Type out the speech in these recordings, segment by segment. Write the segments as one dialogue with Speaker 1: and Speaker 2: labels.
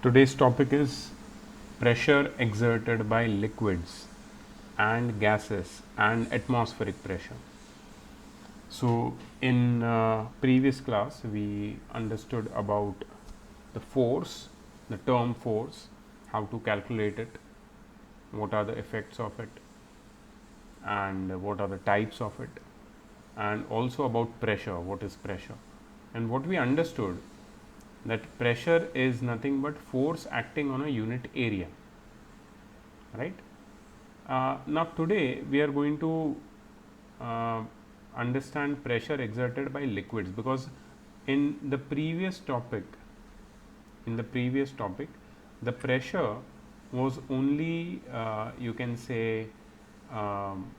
Speaker 1: Today's topic is pressure exerted by liquids and gases and atmospheric pressure. So, in previous class, we understood about the force, the term force, how to calculate it, what are the effects of it, and what are the types of it, and also about pressure, what is pressure. And what we understood that pressure is nothing but force acting on a unit area, right? Now today we are going to uh, understand pressure exerted by liquids, because in the previous topic the pressure was only you can say um,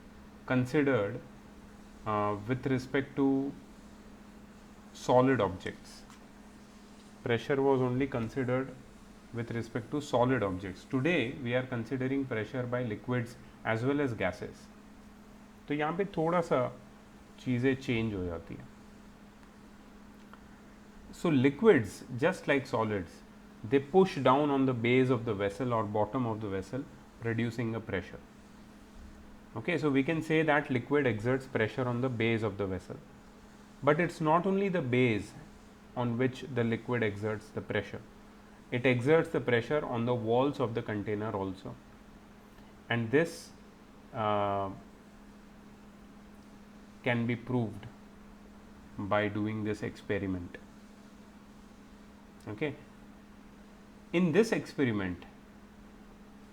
Speaker 1: considered with respect to solid objects. Pressure was only considered with respect to solid objects. Today we are considering pressure by liquids as well as gases. तो यहाँ पे थोड़ा सा चीज़ें change हो जाती हैं. So liquids, just like solids, they push down on the base of the vessel or bottom of the vessel, producing a pressure. Okay, so we can say that liquid exerts pressure on the base of the vessel. But it's not only the base on which the liquid exerts the pressure, it exerts the pressure on the walls of the container also. And this can be proved by doing this experiment. Okay. In this experiment,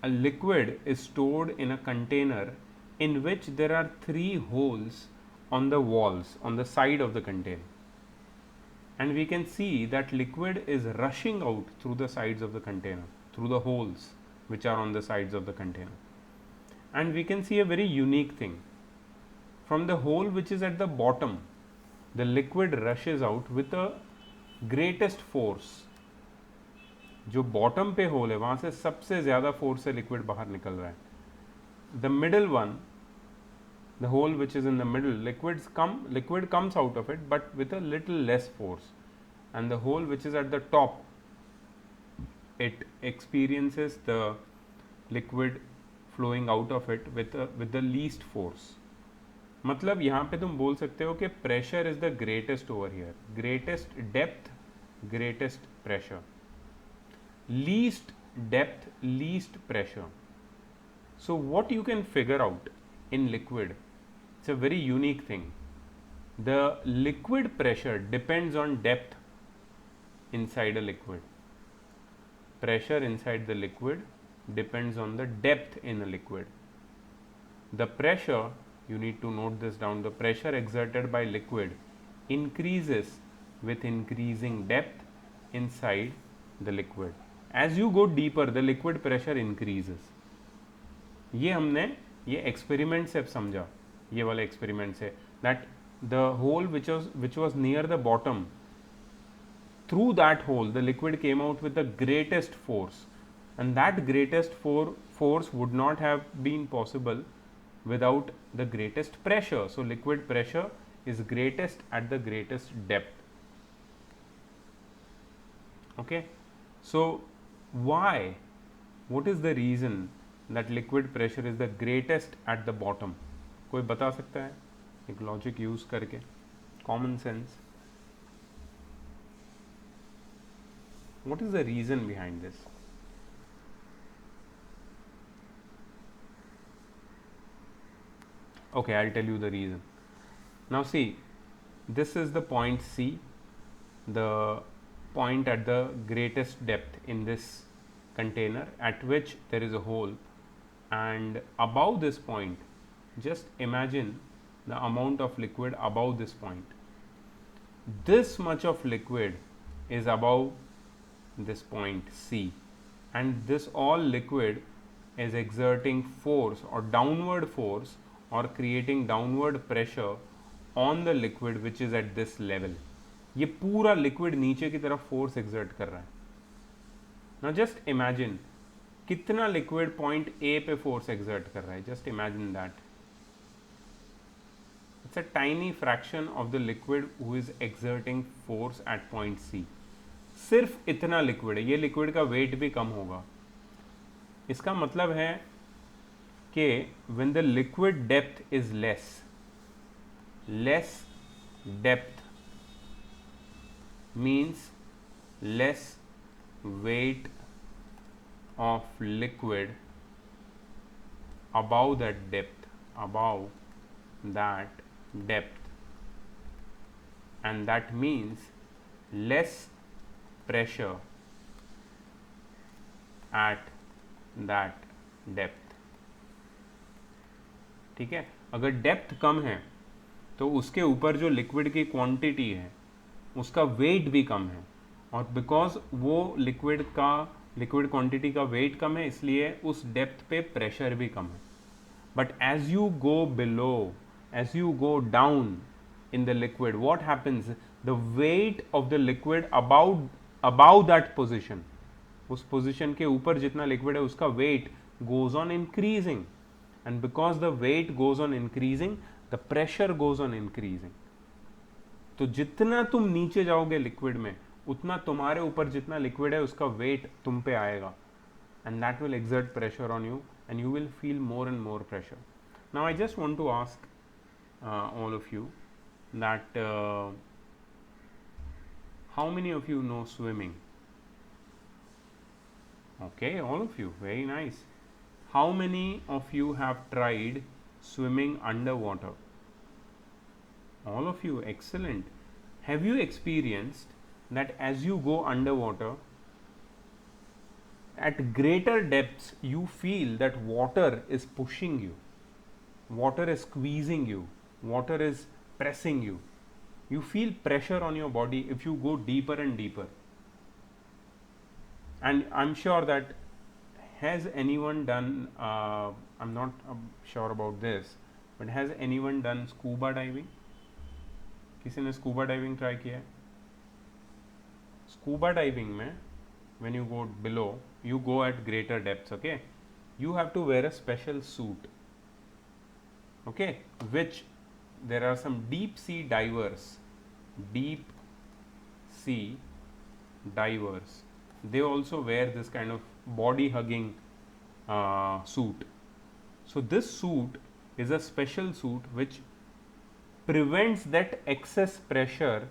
Speaker 1: a liquid is stored in a container in which there are 3 holes on the walls, on the side of the container. And we can see that liquid is rushing out through the sides of the container, through the holes which are on the sides of the container. And we can see a very unique thing. From the hole which is at the bottom, the liquid rushes out with the greatest force. जो bottom पे whole है वहाँ से सबसे ज़्यादा force से liquid बाहर निकल रहा है. The middle one, the hole which is in the middle, liquid comes out of it but with a little less force, and the hole which is at the top, it experiences the liquid flowing out of it with the least force. मतलब यहाँ पे तुम बोल सकते हो कि pressure is the greatest over here, greatest depth, greatest pressure, least depth, least pressure. So what you can figure out in liquid, it's a very unique thing. The liquid pressure depends on depth inside a liquid. Pressure inside the liquid depends on the depth in a liquid. The pressure, you need to note this down, the pressure exerted by liquid increases with increasing depth inside the liquid. As you go deeper, the liquid pressure increases. ये हमने ये experiment से समझा, ये वाले experiment से, that the hole which was near the bottom, through that hole the liquid came out with the greatest force, and that greatest force would not have been possible without the greatest pressure. So liquid pressure is greatest at the greatest depth. Okay, so why, what is the reason that liquid pressure is the greatest at the bottom? कोई बता सकता है एक logic use करके, common sense? what is the reason behind this? Okay, I'll tell you the reason. Now see, this is the point C, the point at the greatest depth in this container at which there is a hole, and above this point, just imagine the amount of liquid above this point. This much of liquid is above this point C, and this all liquid is exerting force or downward force or creating downward pressure on the liquid which is at this level. ये पूरा liquid नीचे की तरफ force exert कर रहा है. Now just imagine कितना liquid point A पे फोर्स एक्सर्ट कर रहा है. Just imagine that it's a tiny fraction of the liquid who is exerting force at point C. सिर्फ इतना लिक्विड है, ये लिक्विड का वेट भी कम होगा। इसका मतलब है कि when the liquid depth is less depth means less weight of liquid above that depth, and that means less pressure at that depth। ठीक है, अगर डेप्थ कम है तो उसके ऊपर जो लिक्विड की क्वांटिटी है उसका वेट भी कम है, और बिकॉज वो लिक्विड क्वांटिटी का वेट कम है इसलिए उस डेप्थ पे प्रेशर भी कम है। But as you go below, as you go down in the liquid, what happens, the weight of the liquid above that position, उस पोजीशन के ऊपर जितना लिक्विड है उसका wait goes on increasing, and because the weight goes on increasing the pressure goes on increasing। तो जितना तुम नीचे जाओगे लिक्विड में उतना तुम्हारे ऊपर जितना लिक्विड है उसका वेट तुम पे आएगा, and that will exert pressure on you and you will feel more and more pressure। Now I just want to ask all of you that how many of you know swimming? Okay, all of you, very nice। How many of you have tried swimming underwater? All of you, excellent। Have you experienced that as you go underwater at greater depths you feel that water is pushing you, water is squeezing you, water is pressing you, you feel pressure on your body if you go deeper and deeper। And I'm sure that has anyone done I'm not sure about this, but has anyone done scuba diving? किसी ने scuba diving try किया है? Scuba diving में when you go below, you go at greater depths, okay, you have to wear a special suit, okay, which there are some deep sea divers, they also wear this kind of body hugging suit। So this suit is a special suit which prevents that excess pressure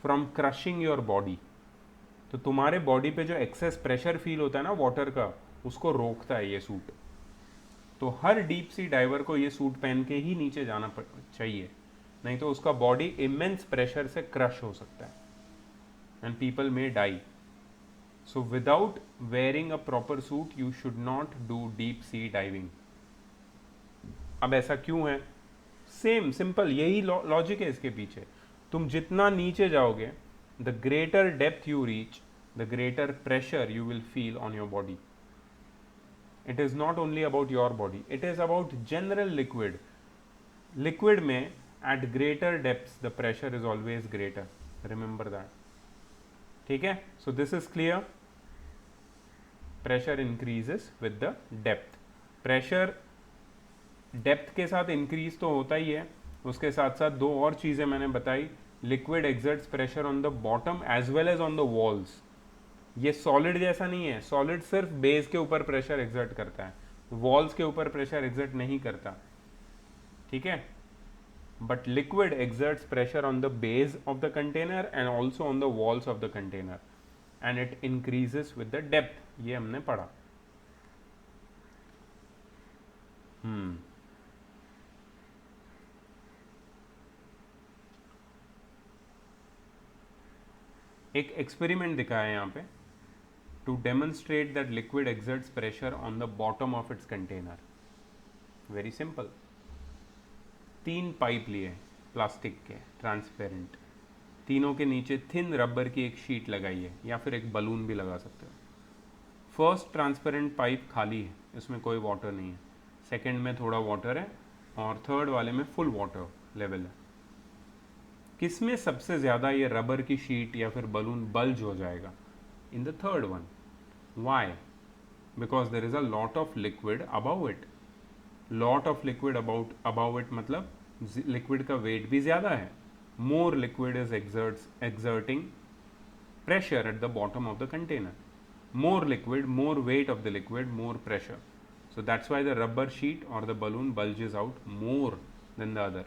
Speaker 1: from crushing your body। तो तुम्हारे body पे जो excess pressure feel होता है ना water का, उसको रोकता है ये सूट। तो हर डीप सी डाइवर को ये सूट पहन के ही नीचे जाना चाहिए, नहीं तो उसका बॉडी इमेंस प्रेशर से क्रश हो सकता है and people may die. So without wearing a proper suit you should not do deep sea diving. अब ऐसा क्यों है? सेम सिंपल यही लॉजिक है इसके पीछे। तुम जितना नीचे जाओगे, the greater depth you reach, the greater pressure you will feel on your body। It is not only about your body, it is about general liquid। Liquid में at greater depths the pressure is always greater, remember that। ठीक है, so this is clear। pressure increases with the depth। pressure depth के साथ increase तो होता ही है, उसके साथ साथ दो और चीज़ें मैंने बताई। liquid exerts pressure on the bottom as well as on the walls। ये सॉलिड जैसा नहीं है, सॉलिड सिर्फ बेस के ऊपर प्रेशर एक्सर्ट करता है, वॉल्स के ऊपर प्रेशर एक्सर्ट नहीं करता, ठीक है। But liquid exerts pressure on the base of the container and also on the walls of the container and it increases with the depth, ये हमने पढ़ा। एक एक्सपेरिमेंट दिखाया है यहाँ पे to demonstrate that liquid exerts pressure on the bottom of its container। very simple। 3 pipe लिए plastic के ट्रांसपेरेंट, तीनों के नीचे थिन रबर की एक शीट लगाई है या फिर एक बलून भी लगा सकते हो। फर्स्ट ट्रांसपेरेंट पाइप खाली है, इसमें कोई वाटर नहीं है, सेकंड में थोड़ा वाटर है और थर्ड वाले में फुल वाटर लेवल है। किसमें सबसे ज़्यादा ये रबर की शीट या फिर बलून बल्ज हो जाएगा? in the third one। why? because there is a lot of liquid above it। lot of liquid above it मतलब liquid का weight भी ज़्यादा है, more liquid is exerting pressure at the bottom of the container. More liquid, more weight of the liquid, more pressure. So that's why the rubber sheet or the balloon bulges out more than the other.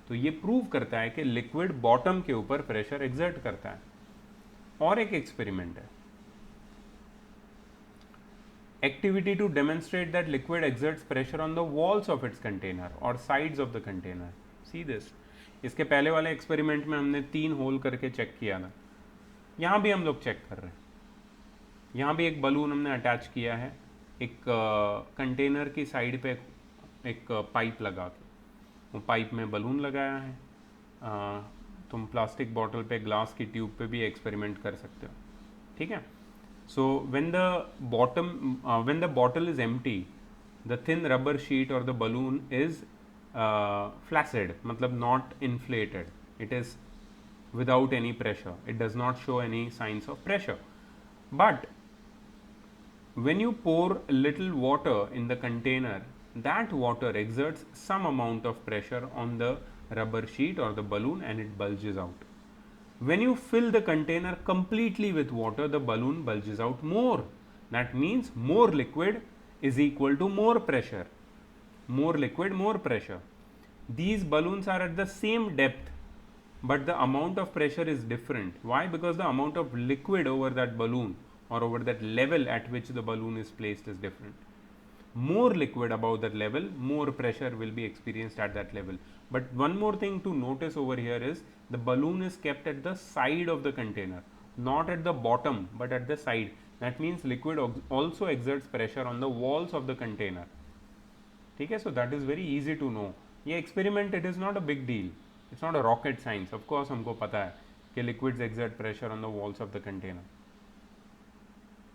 Speaker 1: तो ये prove करता है कि liquid bottom के ऊपर pressure exert करता है. और एक एक्सपेरिमेंट है, activity to demonstrate that liquid exerts pressure on the walls of its container or sides of the container. See this. इसके पहले वाले एक्सपेरिमेंट में हमने 3 होल करके चेक किया था. यहाँ भी हम लोग चेक कर रहे हैं. यहाँ भी एक बलून हमने अटैच किया है एक कंटेनर की साइड पे एक पाइप लगा के. वो पाइप में बलून लगाया है. तुम प्लास्टिक बॉटल पे, ग्लास की ट्यूब पे भी एक्सपेरिमेंट कर सकते हो. ठीक है. So when the bottle is empty, the thin rubber sheet or the balloon is flaccid, मतलब not inflated. It is without any pressure. It does not show any signs of pressure. But when you pour little water in the container, that water exerts some amount of pressure on the rubber sheet or the balloon and it bulges out. When you fill the container completely with water, the balloon bulges out more. That means more liquid is equal to more pressure. More liquid, more pressure. These balloons are at the same depth, but the amount of pressure is different. Why? Because the amount of liquid over that balloon or over that level at which the balloon is placed is different. More liquid above that level, more pressure will be experienced at that level. But one more thing to notice over here is the balloon is kept at the side of the container, not at the bottom but at the side. That means liquid also exerts pressure on the walls of the container. ठीक है. So that is very easy to know. ये experiment, it is not a big deal. It's not a rocket science. Of course हमको पता है कि liquids exert pressure on the walls of the container.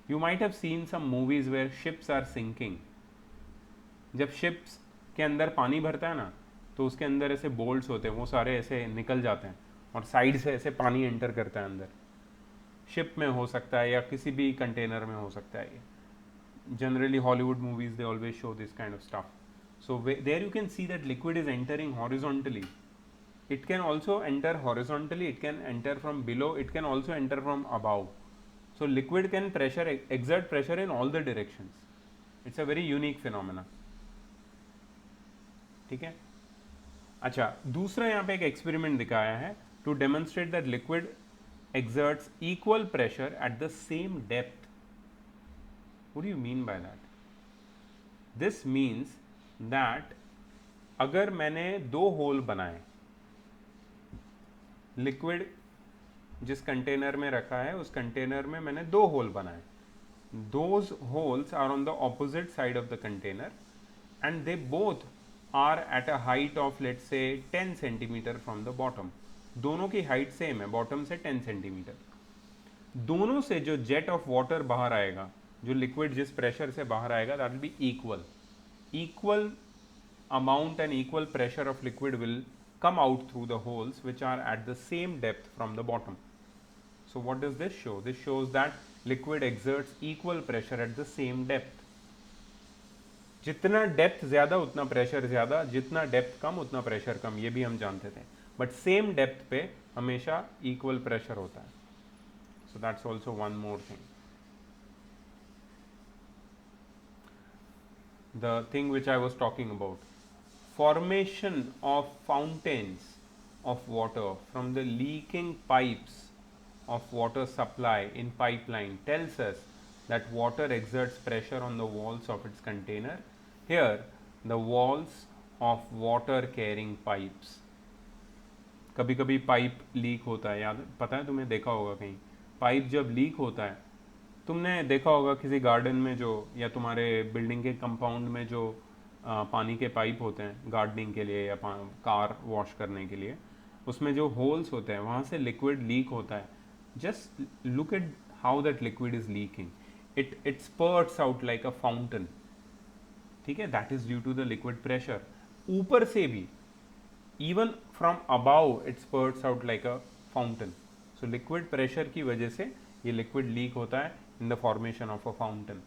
Speaker 1: You might have seen some movies where ships are sinking. जब ships के अंदर पानी भरता है ना, तो उसके अंदर ऐसे बोल्ट्स होते हैं, वो सारे ऐसे निकल जाते हैं और साइड से ऐसे पानी एंटर करता है अंदर. शिप में हो सकता है या किसी भी कंटेनर में हो सकता है. ये generally Hollywood movies they always show this kind of stuff. So there you can see that liquid is entering horizontally. It can also enter horizontally, it can enter from below, it can also enter from above. So liquid can pressure exert pressure in all the directions. It's a very unique phenomena. ठीक है. अच्छा, दूसरा यहाँ पे एक experiment दिखाया है to demonstrate that liquid exerts equal pressure at the same depth. What do you mean by that? This means that अगर मैंने 2 होल बनाए, लिक्विड जिस कंटेनर में रखा है उस कंटेनर में मैंने 2 होल बनाए. Those holes are on the opposite side of the container and they both are at a height of let's say 10 centimeter from the bottom. दोनों की हाइट सेम है, बॉटम से 10 सेंटीमीटर. दोनों से जो जेट ऑफ वाटर बाहर आएगा, जो लिक्विड जिस प्रेशर से बाहर आएगा, that will be equal amount and equal pressure of liquid will come out through the holes which are at the same depth from the bottom. So what does this show? This shows that liquid exerts equal pressure at the same depth. जितना depth ज़्यादा उतना pressure ज़्यादा, जितना depth कम उतना pressure कम, ये भी हम जानते थे. बट सेम डेप्थ पे हमेशा इक्वल प्रेशर होता है. So that's also one more thing. The thing which I was talking about, formation of fountains of water from the leaking pipes of water supply in pipeline tells us that water exerts pressure on the walls of its container. Here, the walls of water carrying pipes. कभी कभी pipe leak होता है, याद पता है तुम्हें, देखा होगा कहीं पाइप जब लीक होता है. तुमने देखा होगा किसी गार्डन में जो, या तुम्हारे बिल्डिंग के कंपाउंड में जो पानी के पाइप होते हैं गार्डनिंग के लिए या कार वॉश करने के लिए, उसमें जो होल्स होते हैं वहाँ से लिक्विड लीक होता है. Just look at how that liquid is leaking. It spurts out like a fountain. ठीक है. That is due to the liquid pressure. ऊपर से भी, even from above, it spurts out like a fountain. So liquid pressure की वजह से ये liquid leak होता है in the formation of a fountain.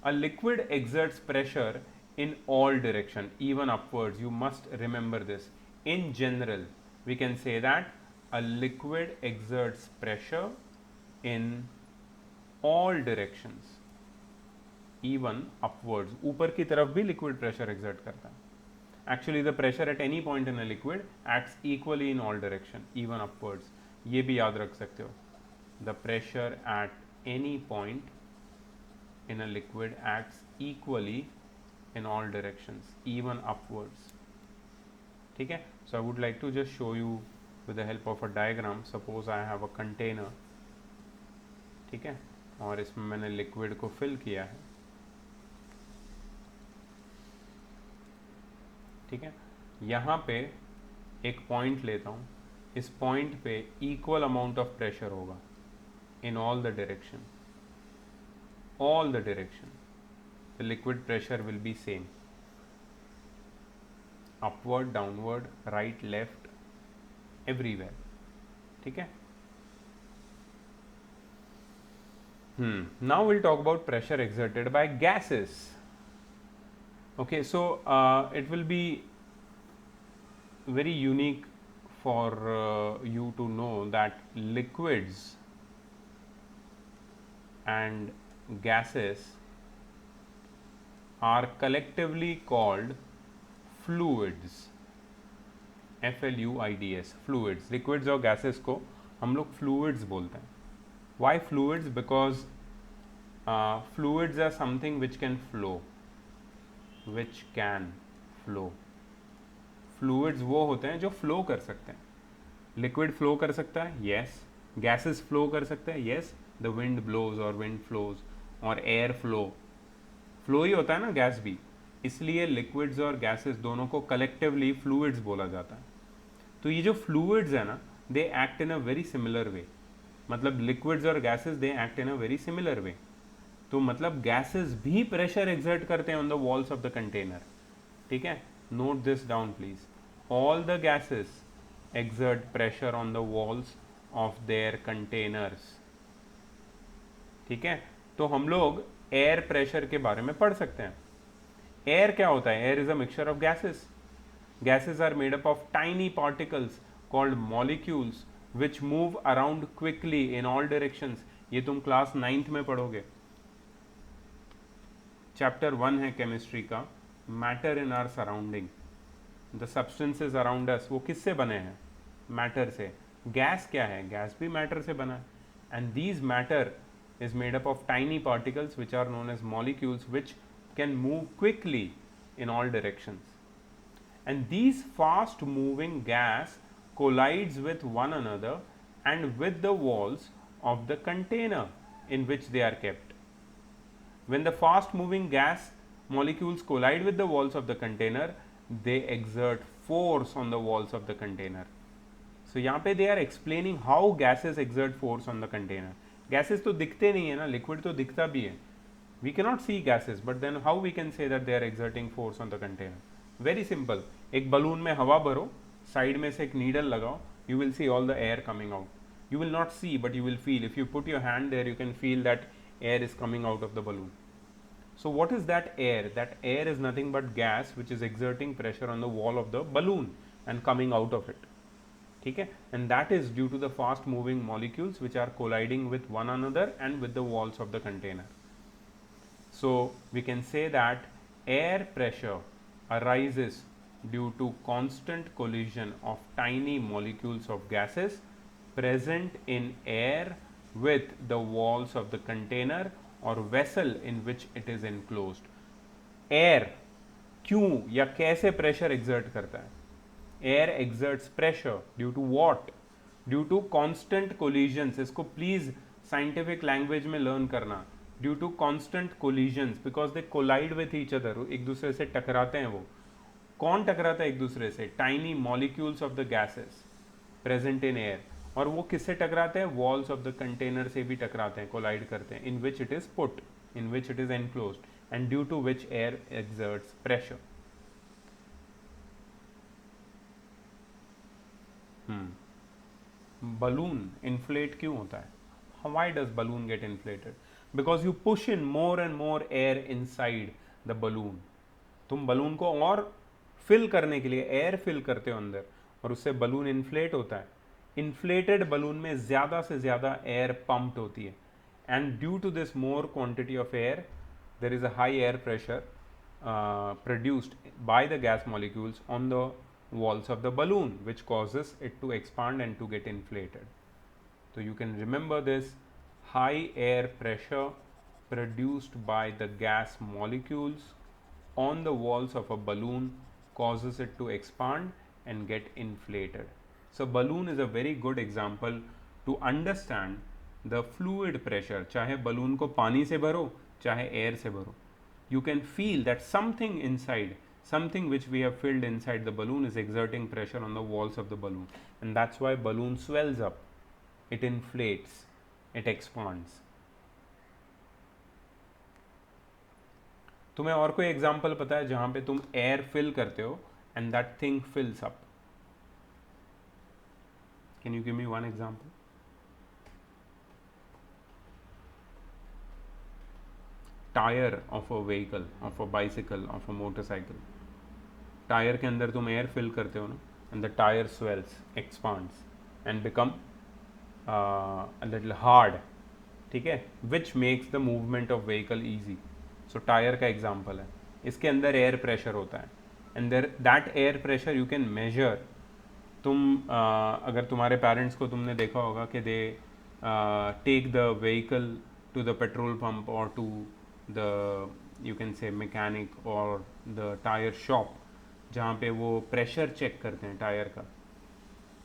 Speaker 1: A liquid exerts pressure in all direction, even upwards. You must remember this. In general, we can say that a liquid exerts pressure in all directions, even upwards. ऊपर की तरफ भी liquid pressure exert करता है. Actually, the pressure at any point in a liquid acts equally in all direction, even upwards. ये भी याद रख सकते हो. The pressure at any point in a liquid acts equally in all directions, even upwards. ठीक है? So I would like to just show you with the help of a diagram. Suppose I have a container. ठीक है? और इसमें मैंने liquid को fill किया है. ठीक है, यहाँ पे एक पॉइंट लेता हूँ. इस पॉइंट पे इक्वल अमाउंट ऑफ प्रेशर होगा इन all the direction. The liquid pressure will be same. Upward, downward, right, left, everywhere. ठीक है. Now will talk about pressure exerted by gases. Okay, so it will be very unique for you to know that liquids and gases are collectively called fluids. FLUIDS, fluids. Liquids और gases को हम लोग fluids बोलते हैं. Why fluids? Because fluids are something which can flow. Fluids वो होते हैं जो फ्लो कर सकते हैं. लिक्विड फ्लो कर सकता है, यस. गैसेस फ्लो कर सकते हैं, यस. द विंड ब्लोज और विंड फ्लोज, और एयर फ्लो ही होता है ना गैस भी. इसलिए लिक्विड्स और गैसेस दोनों को कलेक्टिवली फ्लूइड्स बोला जाता है. तो ये जो फ्लूइड्स है ना, they act in a very similar way. मतलब लिक्विड्स और gases they act in a very similar way. तो मतलब गैसेस भी प्रेशर एक्सर्ट करते हैं on the walls of the container. ठीक है, note this down please. All the gases exert pressure on the walls of their containers. ठीक है, तो हम लोग एयर प्रेशर के बारे में पढ़ सकते हैं. एयर क्या होता है? Air is a mixture of gases. Gases are made up of tiny particles called molecules which move around quickly in all directions. ये तुम क्लास 9th में पढ़ोगे. चैप्टर 1 है केमिस्ट्री का, matter in our surrounding. The substances around us, वो किससे बने हैं? मैटर से. गैस क्या है? गैस भी मैटर से बना है. And these matter is made up of tiny particles which are known as molecules which can move quickly in all directions. And these fast moving gas collides with one another and with the walls of the container in which they are kept. When the fast moving gas molecules collide with the walls of the container, they exert force on the walls of the container. So यहाँ पे they are explaining how gases exert force on the container. Gases तो दिखते नहीं है ना, liquid तो दिखता भी है. We cannot see gases, but then how we can say that they are exerting force on the container? Very simple. एक बलून में हवा भरो, साइड में से एक नीडल लगाओ, you will see all the air coming out. You will not see, but you will feel. If you put your hand there, you can feel that air is coming out of the balloon. So what is that air? That air is nothing but gas which is exerting pressure on the wall of the balloon and coming out of it. ठीक है? And that is due to the fast moving molecules which are colliding with one another and with the walls of the container. So we can say that air pressure arises due to constant collision of tiny molecules of gases present in air with the walls of the container or vessel in which it is enclosed. Air क्यों या कैसे pressure exert करता है? Air exerts pressure due to what? Due to constant collisions. इसको please scientific language में learn करना. Due to constant collisions, because they collide with each other. एक दूसरे से टकराते हैं वो. कौन टकराता है एक दूसरे से? Tiny molecules of the gases present in air. और वो किससे टकराते हैं? Walls of the container से भी टकराते हैं, collide करते हैं, in which it is put, in which it is enclosed, and due to which air exerts pressure. Balloon inflate क्यों होता है? Why does balloon get inflated? Because you push in more and more air inside the balloon. तुम balloon को और fill करने के लिए air fill करते हो अंदर, और उससे बलून इन्फ्लेट होता है. इन्फ्लेटेड बलून में ज़्यादा से ज़्यादा एयर पंप्ड होती है, and due to this more quantity of air there is a high air pressure produced by the gas molecules on the walls of the balloon, which causes it to expand and to get inflated. So you can remember this: high air pressure produced by the gas molecules on the walls of a balloon causes it to expand and get inflated. So balloon is a very good example to understand the fluid pressure. चाहे balloon को पानी से भरो चाहे air से भरो, you can feel that something inside, something which we have filled inside the balloon is exerting pressure on the walls of the balloon, and that's why balloon swells up, it inflates, it expands. तुम्हें और कोई example पता है जहां पे तुम air fill करते हो and that thing फिल्स up? Can you give me one example? Tyre of a vehicle, of a bicycle, of a motorcycle, tyre के अंदर तुम एयर फिल करते हो ना, and the tyre swells, expands and become a little hard, ठीक है, which makes the movement of vehicle easy. So tyre का example है, इसके अंदर एयर प्रेशर होता है, and there that air pressure you can measure. तुम अगर तुम्हारे पेरेंट्स को तुमने देखा होगा कि they take the vehicle to the petrol pump और to the you can say mechanic और द टायर शॉप, जहाँ पे वो प्रेशर चेक करते हैं टायर का.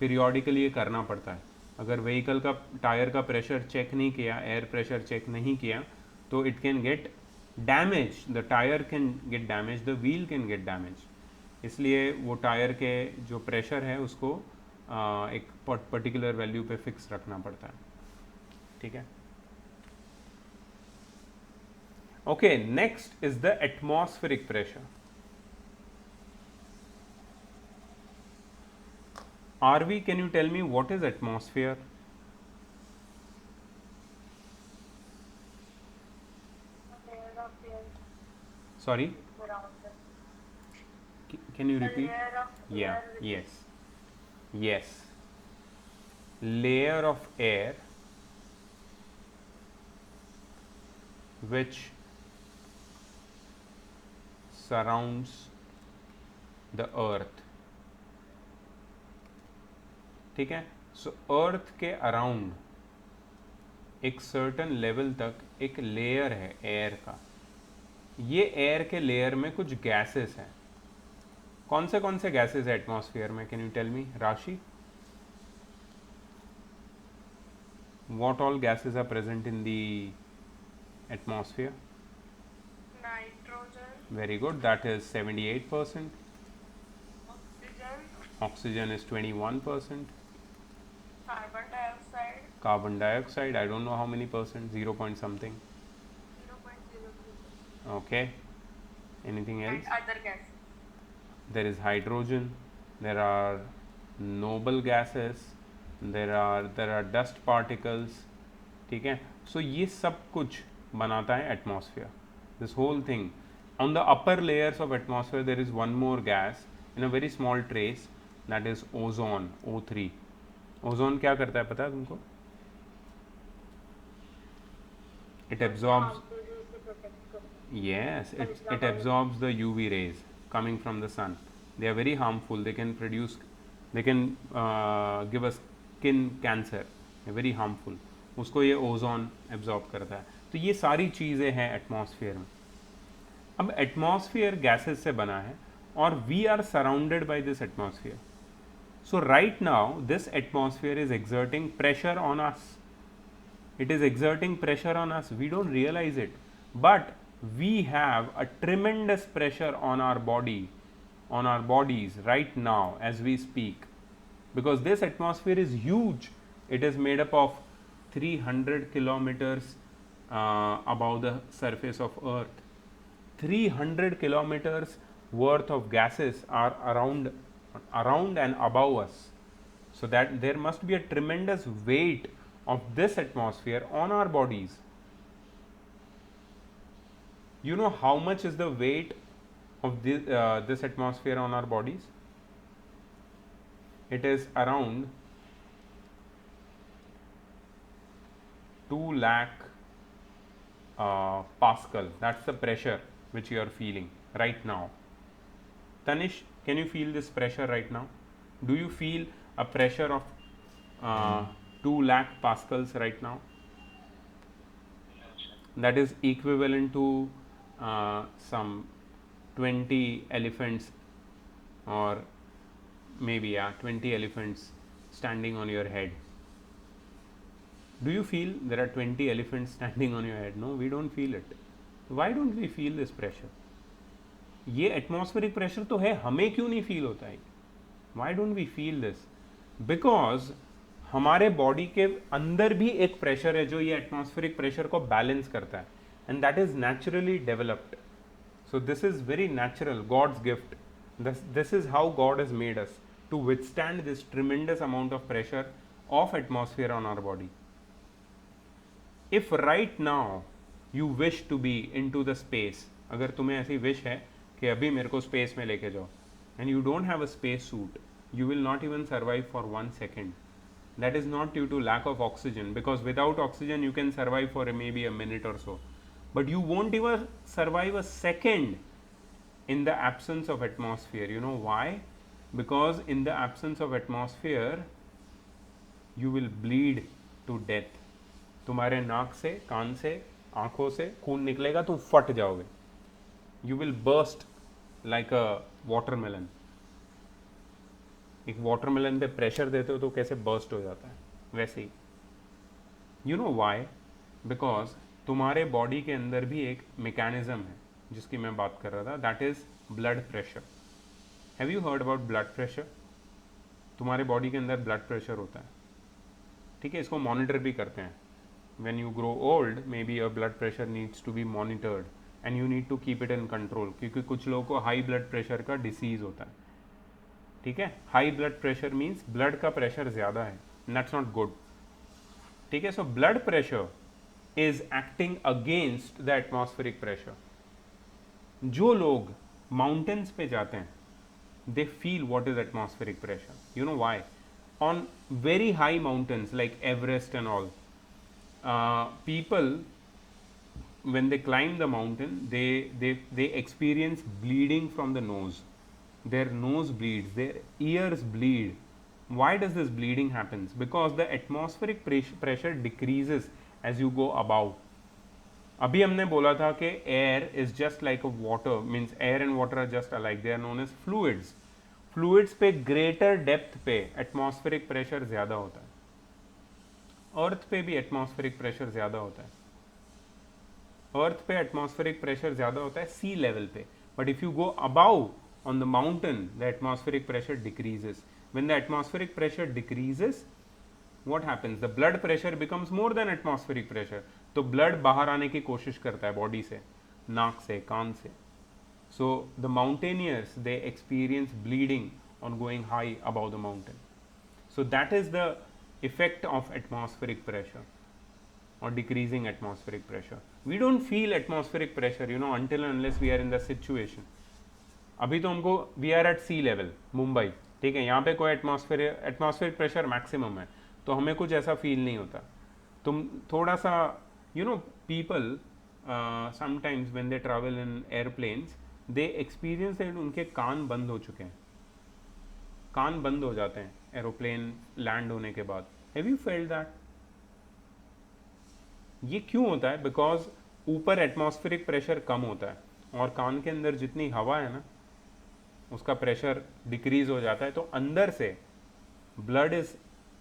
Speaker 1: पीरियोडिकली ये करना पड़ता है. अगर व्हीकल का टायर का प्रेशर चेक नहीं किया, एयर प्रेशर चेक नहीं किया, तो it can get damage, the tyre can get damage, the wheel can get damage. इसलिए वो टायर के जो प्रेशर है उसको एक पर्टिकुलर वैल्यू पे फिक्स रखना पड़ता है. ठीक है. Okay, next is the atmospheric pressure. RV, can you tell me what is atmosphere? Sorry? Can you repeat? Yeah, yes. Yes. Layer of air which surrounds the earth. ठीक है. सो अर्थ के around एक सर्टन लेवल तक एक layer है air का. ये air के लेयर में कुछ गैसेस हैं. कौन से गैसेस है एटमॉस्फेयर में? Can you tell me, Rashi? What all gases are present in the atmosphere?
Speaker 2: Nitrogen.
Speaker 1: Very good, that is 78%.
Speaker 2: Oxygen.
Speaker 1: Oxygen is 21%.
Speaker 2: Carbon dioxide.
Speaker 1: Carbon dioxide, I don't know how many percent, 0 point something.
Speaker 2: 0.03.
Speaker 1: Okay. Anything else?
Speaker 2: And other gases.
Speaker 1: There is hydrogen, there are noble gases, there are dust particles. ठीक है. So ये सब कुछ बनाता है atmosphere. This whole thing. On the upper layers of atmosphere there is one more gas in a very small trace, that is ozone, O3. Ozone क्या करता है पता है तुमको? It absorbs, yes, it absorbs the UV rays coming from the sun. They are very harmful. They can produce, they can give us skin cancer. Very harmful. उसको ये ozone absorb करता है. तो ये सारी चीज़ें हैं एटमॉस्फेयर में. अब एटमॉस्फेयर गैसेस से बना है और we are surrounded by this atmosphere. So right now this atmosphere is exerting pressure on us. It is exerting pressure on us. We don't realize it, but we have a tremendous pressure on our body, on our bodies right now as we speak, because this atmosphere is huge. It is made up of 300 kilometers above the surface of Earth. 300 kilometers worth of gases are around and above us, so that there must be a tremendous weight of this atmosphere on our bodies. You know how much is the weight of this atmosphere on our bodies? It is around 2 lakh Pascal. That's the pressure which you are feeling right now. Tanish, can you feel this pressure right now? Do you feel a pressure of 2 lakh Pascals right now? That is equivalent to some 20 elephants, or maybe 20 elephants standing on your head. Do you feel there are 20 elephants standing on your head? No, we don't feel it. Why don't we feel this pressure? ये atmospheric pressure तो है, हमें क्यों नहीं feel होता है? Why don't we feel this? Because हमारे body के अंदर भी एक प्रेशर है जो ये एटमॉस्फेरिक प्रेशर को बैलेंस करता है, and that is naturally developed. So this is very natural, God's gift. This is how God has made us to withstand this tremendous amount of pressure of atmosphere on our body. If right now you wish to be in to the space, अगर तुम्हें ऐसी wish है कि अभी मेरे को space में लेके जाओ, and you don't have a space suit, you will not even survive for 1 second. That is not due to lack of oxygen, because without oxygen you can survive for maybe a minute or so, but you won't even survive a second in the absence of atmosphere. You know why? Because in the absence of atmosphere you will bleed to death. तुम्हारे नाक से, कान से, आंखों से खून निकलेगा, तुम फट जाओगे. You will burst like a watermelon. एक वाटरमेलन पे प्रेशर देते हो तो कैसे बर्स्ट हो जाता है, वैसे ही. You know why? बिकॉज तुम्हारे बॉडी के अंदर भी एक मैकेनिज्म है जिसकी मैं बात कर रहा था, that is blood pressure. Have you heard about blood pressure? तुम्हारे बॉडी के अंदर ब्लड प्रेशर होता है, ठीक है. इसको मॉनिटर भी करते हैं. When you grow old may be your blood pressure needs to be monitored and you need to keep it in control, क्योंकि कुछ लोगों को हाई ब्लड प्रेशर का डिसीज होता है, ठीक है. High blood pressure means blood का प्रेशर ज़्यादा है, दैट्स नॉट गुड, ठीक है. So blood pressure is acting against the atmospheric pressure. जो लोग माउंटेन्स पे जाते हैं they feel what is atmospheric pressure. You know Y? On very high mountains like Everest and all, people when they climb the mountain they experience bleeding from the nose. Their nose bleeds, their ears bleed. Why does this bleeding happens? Because the atmospheric pressure decreases as you go above. अभी हमने बोला था कि air is just like a water, means air and water are just alike, they are known as fluids. Fluids पे greater depth पे atmospheric pressure ज़्यादा होता है. अर्थ पे भी atmospheric pressure ज़्यादा होता है. अर्थ पे atmospheric pressure ज़्यादा होता है सी लेवल पे, but if you go above on the mountain the atmospheric pressure decreases. When the atmospheric pressure decreases, what happens? The blood pressure becomes more than atmospheric pressure. तो blood बाहर आने की कोशिश करता है बॉडी से, नाक से, कान से. So the mountaineers they experience bleeding on going high above the mountain. So that is the effect of atmospheric pressure or decreasing atmospheric pressure. We don't feel atmospheric pressure, you know, until and unless we are in the situation. अभी तो हमको we are at sea level Mumbai, ठीक है, यहाँ पे कोई atmospheric pressure maximum है, तो हमें कुछ ऐसा फील नहीं होता. तुम थोड़ा सा you know people sometimes when they travel in airplanes they experience that उनके कान बंद हो चुके हैं, कान बंद हो जाते हैं एरोप्लेन लैंड होने के बाद. Have you felt that? ये क्यों होता है? बिकॉज ऊपर एटमॉस्फेरिक प्रेशर कम होता है और कान के अंदर जितनी हवा है ना उसका प्रेशर डिक्रीज हो जाता है, तो अंदर से blood is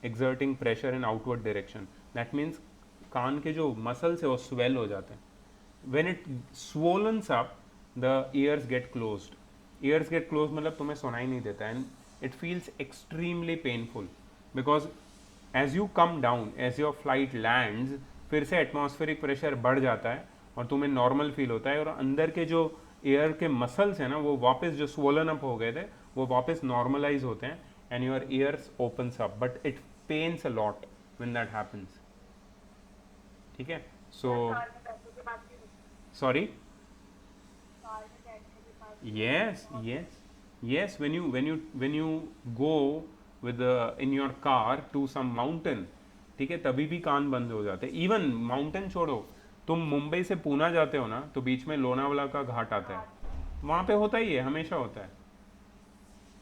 Speaker 1: exerting pressure in outward direction. That means कान के जो मसल्स है वो स्वेल हो जाते हैं. When it swollens up the ears get closed. Ears get close मतलब तुम्हें सुनाई नहीं देता, and it feels extremely painful because as you come down, as your flight lands, फिर से एटमॉस्फेरिक प्रेशर बढ़ जाता है और तुम्हें नॉर्मल फील होता है, और अंदर के जो एयर के मसल्स हैं ना वो वापस जो स्वोलन अप हो गए थे वो वापस नॉर्मलाइज होते हैं, and your ears opens up, but it pens a lot when that happens. ठीक है. So sorry. Yes, when you go with in your car to some mountain ठीक है, तभी भी कान बंद हो जाते हैं। इवन माउंटेन छोड़ो, तुम मुंबई से पूना जाते हो ना, तो बीच में लोनावाला का घाट आता है, वहां पे होता ही है, हमेशा होता है।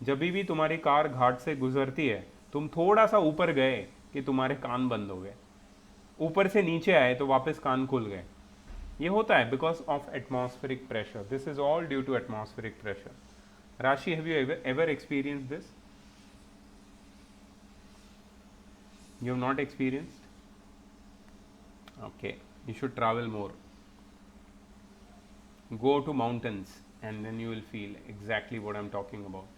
Speaker 1: जब भी तुम्हारी कार घाट से गुजरती है, तुम थोड़ा सा ऊपर गए कि तुम्हारे कान बंद हो गए, ऊपर से नीचे आए तो वापस कान खुल गए। ये होता है because of atmospheric pressure. This is all due to atmospheric pressure. Rashi, have you ever experience this? You have not experienced? Okay, you should travel more. Go to mountains and then you will feel exactly what I'm talking about.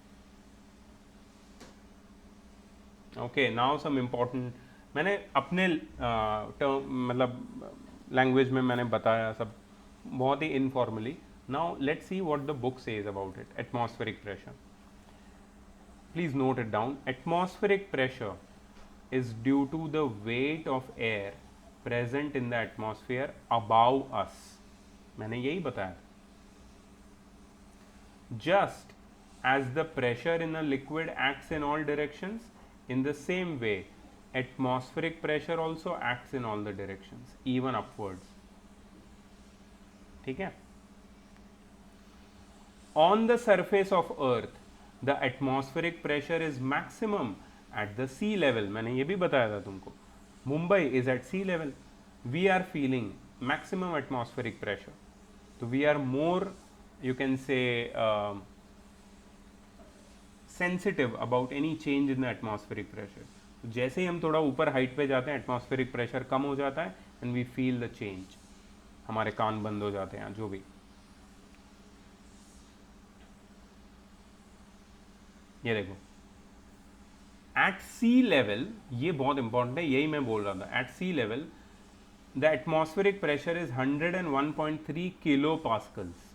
Speaker 1: Okay, now some important, मैंने अपने term मतलब language में मैंने बताया सब बहुत ही informally. Now let's see what the book says about it. Atmospheric pressure, please note it down. Atmospheric pressure is due to the weight of air present in the atmosphere above us. मैंने यही बताया. Just as the pressure in a liquid acts in all directions, in the same way atmospheric pressure also acts in all the directions, even upwards. ठीक है? On the surface of earth the atmospheric pressure is maximum at the sea level. मैंने ये भी बताया था तुमको. Mumbai is at sea level. We are feeling maximum atmospheric pressure. So we are more, you can say, sensitive about any change in the atmospheric pressure. जैसे ही हम थोड़ा ऊपर हाइट पे जाते हैं, एटमॉस्फेरिक प्रेशर कम हो जाता है and we feel the change. हमारे कान बंद हो जाते हैं, जो भी. ये देखो, एट सी लेवल, ये बहुत इंपॉर्टेंट है, यही मैं बोल रहा था. At sea level the atmospheric pressure is 101.3 kilo pascals.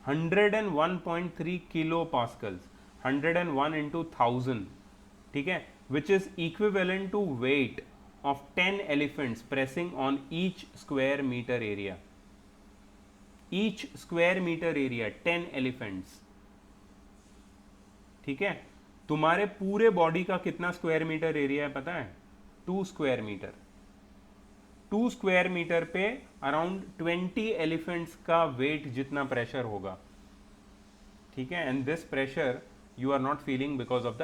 Speaker 1: 101.3 kilo pascals. 101 into 1000, ठीक है, which is equivalent to weight of 10 elephants pressing on each square metre area. Each square metre area 10 elephants. ठीक है, तुम्हारे पूरे बॉडी का कितना square metre area है पता है? 2 स्क्वायर मीटर. 2 स्क्वायर मीटर पे अराउंड 20 एलिफेंट्स का वेट जितना प्रेशर होगा. ठीक है, and this pressure you are not feeling because of the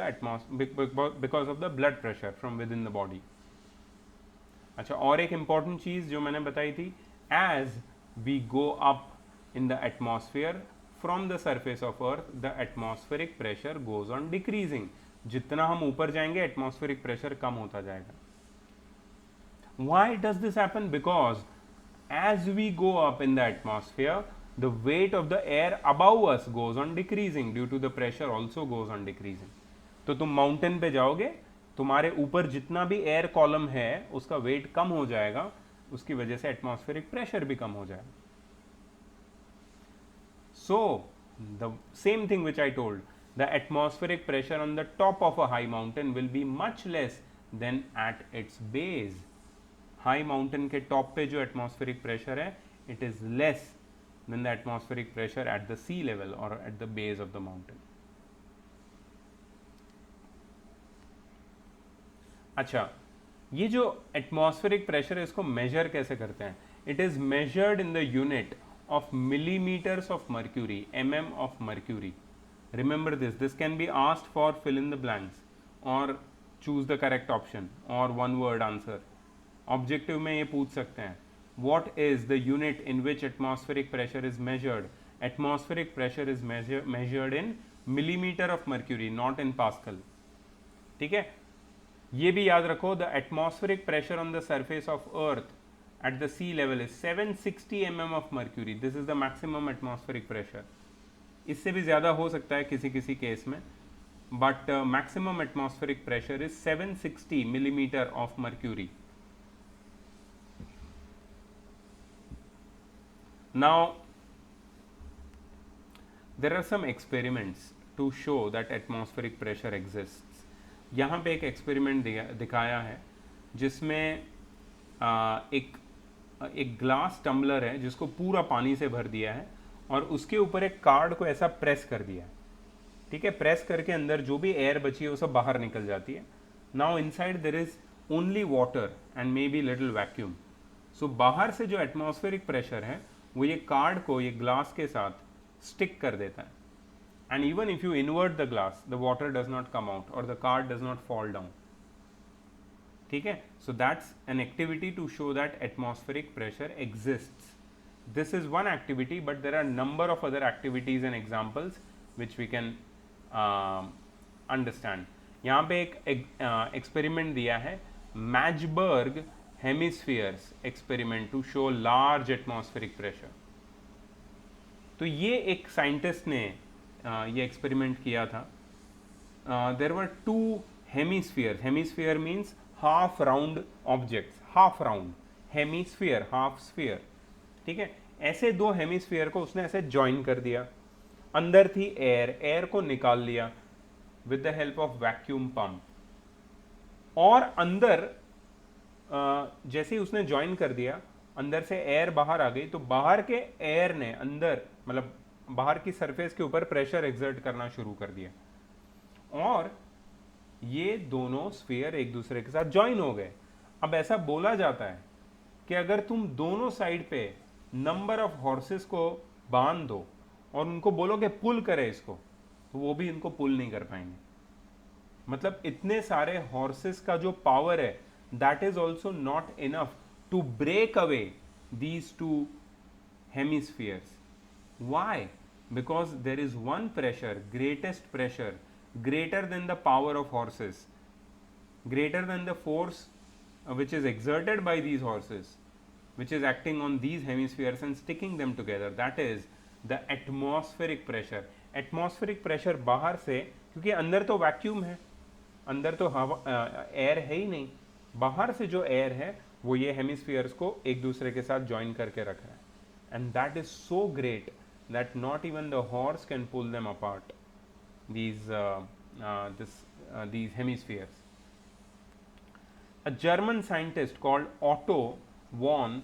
Speaker 1: because of the blood pressure from within the body. अच्छा, और एक इंपॉर्टेंट चीज जो मैंने बताई थी, as we go up in the atmosphere from the surface of earth the atmospheric pressure goes on decreasing. जितना हम ऊपर जाएंगे atmospheric pressure कम होता जाएगा. Why does this happen? Because as we go up in the atmosphere the weight of the air above us goes on decreasing due to the pressure also goes on decreasing. तो तुम mountain पे जाओगे, तुम्हारे ऊपर जितना भी air column है उसका वेट कम हो जाएगा, उसकी वजह से एटमॉस्फेरिक प्रेशर भी कम हो जाएगा. So the same thing which I told, the atmospheric pressure on the top of a high mountain will be much less than at its base. High mountain के top पे जो atmospheric pressure है, it is less than the atmospheric pressure at the sea level or at the base of the mountain. अच्छा, ये जो atmospheric pressure है इसको measure कैसे करते हैं? It is measured in the unit of millimeters of mercury, mm of mercury. Remember this. This can be asked for fill in the blanks or choose the correct option or one word answer. Objective में ये पूछ सकते हैं. What is the unit in which atmospheric pressure is measured? Atmospheric pressure is measured in millimeter of mercury, not in Pascal. ठीक है, ये भी याद रखो. The atmospheric pressure on the surface of earth at the sea level is 760 mm of mercury. This is the maximum atmospheric pressure. इससे भी ज़्यादा हो सकता है किसी किसी केस में, but maximum atmospheric pressure is 760 millimeter of mercury. Now there are some experiments to show that atmospheric pressure exists. यहाँ पे एक एक्सपेरिमेंट दिखाया है जिसमें एक ग्लास टम्बलर है जिसको पूरा पानी से भर दिया है और उसके ऊपर एक कार्ड को ऐसा प्रेस कर दिया है. ठीक है, प्रेस करके अंदर जो भी एयर बची है वो सब बाहर निकल जाती है. Now inside there is only water and maybe little vacuum. So बाहर से जो एटमॉस्फेरिक प्रेशर है वो ये कार्ड को ये ग्लास के साथ स्टिक कर देता है. And even if you invert the glass the water does not come out और the card does not fall down. ठीक है. So that's an activity to show that atmospheric pressure exists. This is one activity, but there are number of other activities and examples which we can understand. यहाँ पे एक experiment दिया है, Matchberg hemispheres experiment to show large atmospheric pressure. तो ये एक scientist ने ये एक्सपेरिमेंट किया था. There were two hemisphere. Hemisphere means half round objects. Half round hemisphere, half sphere. ठीक है. ऐसे दो हेमीस्फीयर को उसने ऐसे ज्वाइन कर दिया. अंदर थी एयर, एयर को निकाल लिया with the help of vacuum pump. और अंदर जैसे ही उसने ज्वाइन कर दिया, अंदर से एयर बाहर आ गई, तो बाहर के एयर ने अंदर मतलब बाहर की सरफेस के ऊपर प्रेशर एक्सर्ट करना शुरू कर दिया. और ये दोनों स्फीयर एक दूसरे के साथ ज्वाइन हो गए. अब ऐसा बोला जाता है कि अगर तुम दोनों साइड पे नंबर ऑफ हॉर्सेस को बांध दो और उनको बोलो कि पुल करे इसको, तो वो भी इनको पुल नहीं कर पाएंगे. मतलब इतने सारे हॉर्सेस का जो पावर है, that is also not enough to break away these two hemispheres. Why? Because there is one pressure, greatest pressure, greater than the power of horses, greater than the force which is exerted by these horses, which is acting on these hemispheres and sticking them together. That is the atmospheric pressure. Atmospheric pressure बाहर से, क्योंकि अंदर तो vacuum है, अंदर तो हवा air है ही नहीं, बाहर से जो एयर है वो ये हेमिस्फीयर्स को एक दूसरे के साथ ज्वाइन करके रख रहा है. And that is so great that not even the horse can pull them apart, these hemispheres. A German scientist called Otto von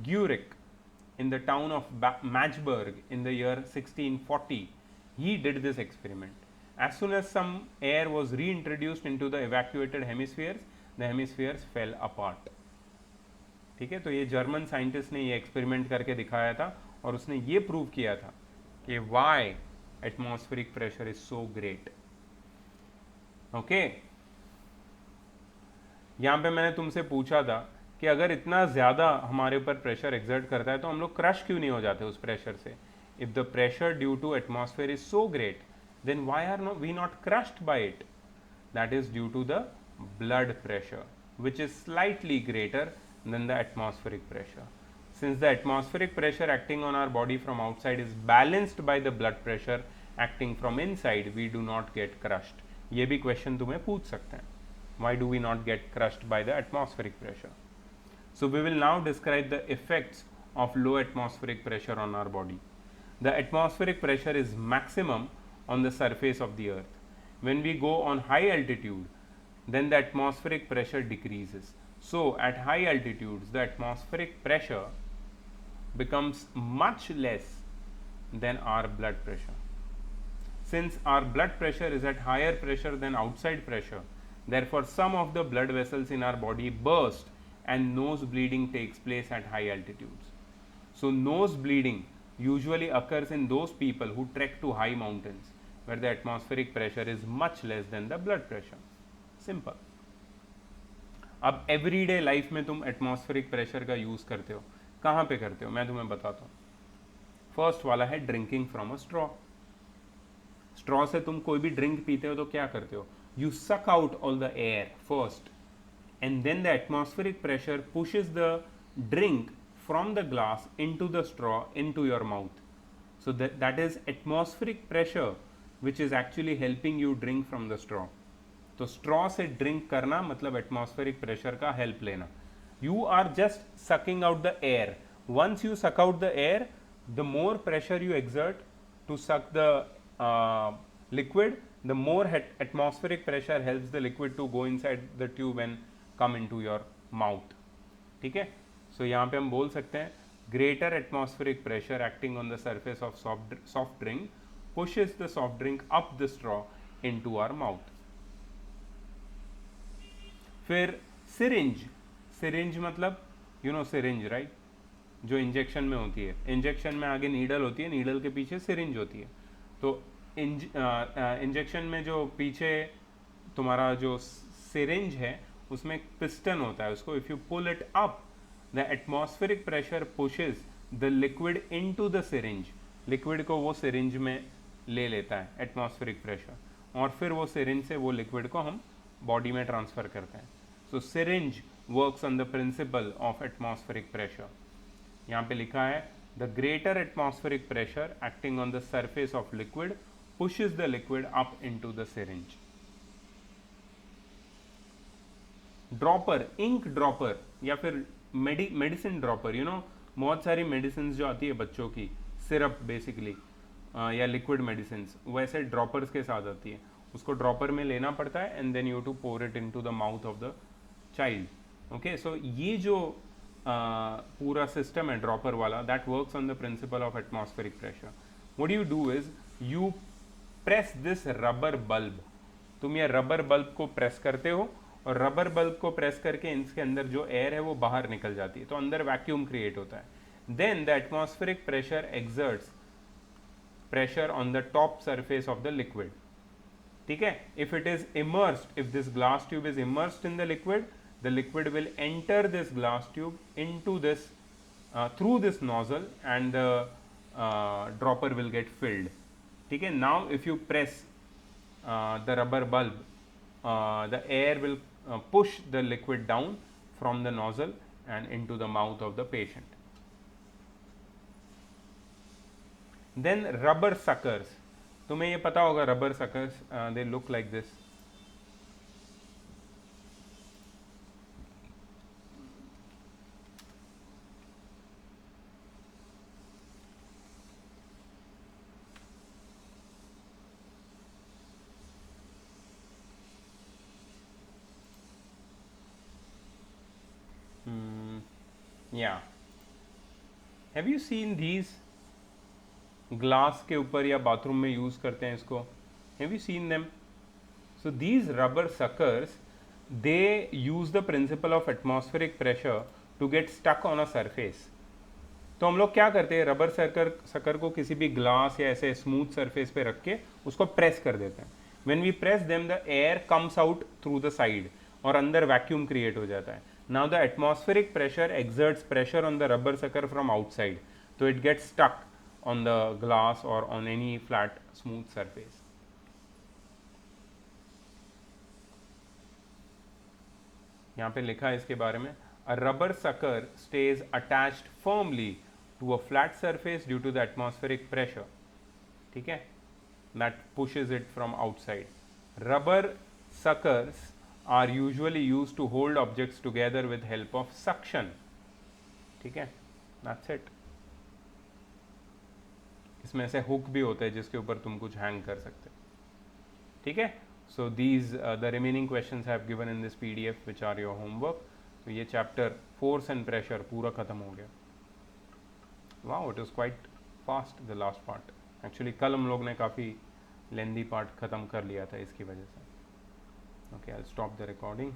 Speaker 1: Guericke in the town of Matchberg in the year 1640, he did this experiment. As soon as some air was reintroduced into the evacuated hemispheres, the hemispheres fell apart. ठीक है. तो ये German scientist ने ये experiment करके दिखाया था और उसने ये प्रूव किया था कि why atmospheric pressure is so great. Okay. यहाँ पे मैंने तुमसे पूछा था कि अगर इतना ज़्यादा हमारे ऊपर प्रेशर एक्सर्ट करता है तो हम लोग क्रश क्यों नहीं हो जाते उस प्रेशर से. If the pressure due to atmosphere is so great, then why are we not crushed by it. That is due to the blood pressure which is slightly greater than the atmospheric pressure. Since the atmospheric pressure acting on our body from outside is balanced by the blood pressure acting from inside, we do not get crushed. ये भी question तुम्हें पूछ सकते हैं. Why do we not get crushed by the atmospheric pressure? So we will now describe the effects of low atmospheric pressure on our body. The atmospheric pressure is maximum on the surface of the earth. When we go on high altitude, then the atmospheric pressure decreases. So at high altitudes, the atmospheric pressure becomes much less than our blood pressure. Since our blood pressure is at higher pressure than outside pressure, therefore some of the blood vessels in our body burst and nose bleeding takes place at high altitudes. So nose bleeding usually occurs in those people who trek to high mountains where the atmospheric pressure is much less than the blood pressure. Simple. अब everyday life में तुम atmospheric pressure का use करते हो. कहाँ पे करते हो मैं तुम्हें बताता हूँ. फर्स्ट वाला है drinking from a straw. Straw से तुम कोई भी ड्रिंक पीते हो तो क्या करते हो, you suck out all the air first and then the atmospheric pressure pushes the drink from the glass into the straw into your mouth. So that is atmospheric pressure which is actually helping you drink from the straw. तो straw से drink करना मतलब atmospheric pressure का help लेना. You are just sucking out the air. Once you suck out the air, the more pressure you exert to suck the liquid, the more atmospheric pressure helps the liquid to go inside the tube and come into your mouth. ठीक है. सो यहाँ पे हम बोल सकते हैं greater atmospheric pressure acting on the surface of soft drink pushes the soft drink up the straw into our mouth. फिर syringe, syringe मतलब यू नो सिरिंज राइट, जो इंजेक्शन में होती है, इंजेक्शन में आगे नीडल होती है, नीडल के पीछे सिरिंज होती है। तो इंजेक्शन में जो पीछे तुम्हारा जो सिरिंज है उसमें एक पिस्टन होता है, उसको if you pull it up the atmospheric pressure pushes the liquid into the syringe, liquid को वो सिरिंज में ले लेता है एटमॉस्फेरिक प्रेशर, और फिर वो सिरिंज से वो लिक्विड को हम बॉडी में ट्रांसफर करते हैं। So syringe works on the principle of atmospheric pressure. यहाँ पे लिखा है the greater atmospheric pressure acting on the surface of liquid pushes the liquid up into the syringe. Dropper, ink dropper या फिर medicine dropper, you know बहुत सारी medicine जो आती है बच्चों की, सिरप बेसिकली या लिक्विड मेडिसिन, वैसे ड्रॉपर्स के साथ आती है, उसको ड्रॉपर में लेना पड़ता है and then you to pour it into the mouth of the child. Okay, so ये जो पूरा सिस्टम है ड्रॉपर वाला, that works on the principle of atmospheric pressure. What you do is you press this rubber bulb, तुम ये rubber bulb को press करते हो और रबर बल्ब को प्रेस करके इसके अंदर जो एयर है वो बाहर निकल जाती है, तो अंदर वैक्यूम क्रिएट होता है। Then the atmospheric pressure exerts pressure on the top surface of the liquid. ठीक है, if it is immersed, if this glass tube is immersed in the liquid will enter this glass tube into this through this nozzle and the dropper will get filled. ठीक है, now if you press the rubber bulb, the air will push the liquid down from the nozzle and into the mouth of the patient. Then rubber suckers, तुम्हें ये पता होगा rubber suckers, they look like this. Yeah, have you seen these? Glass के ऊपर या bathroom में use करते हैं इसको, have you seen them? So these rubber suckers they use the principle of atmospheric pressure to get stuck on a surface. तो हम लोग क्या करते हैं, रबर सकर को किसी भी ग्लास या ऐसे स्मूथ सरफेस पे रख के उसको प्रेस कर देते हैं। When we press them the air comes out through the side और अंदर वैक्यूम क्रिएट हो जाता है। Now the atmospheric pressure exerts pressure on the rubber sucker from outside, तो it gets stuck on the glass or on any flat smooth surface. यहाँ पे लिखा है इसके बारे में, a rubber sucker stays attached firmly to a flat surface due to the atmospheric pressure. ठीक है, that pushes it from outside. Rubber suckers are usually used to hold objects together with help of suction. ठीक है, that's it. इसमें ऐसे hook भी होते हैं जिसके ऊपर तुम कुछ हैंग कर सकते हो। ठीक है, so these the remaining questions have given in this PDF which are your homework. तो ये चैप्टर फोर्स एंड प्रेशर पूरा खत्म हो गया। Wow, it was quite fast the last part. Actually कल हम लोग ने काफ़ी लेंदी पार्ट खत्म कर लिया था इसकी वजह से। Okay, I will stop the recording.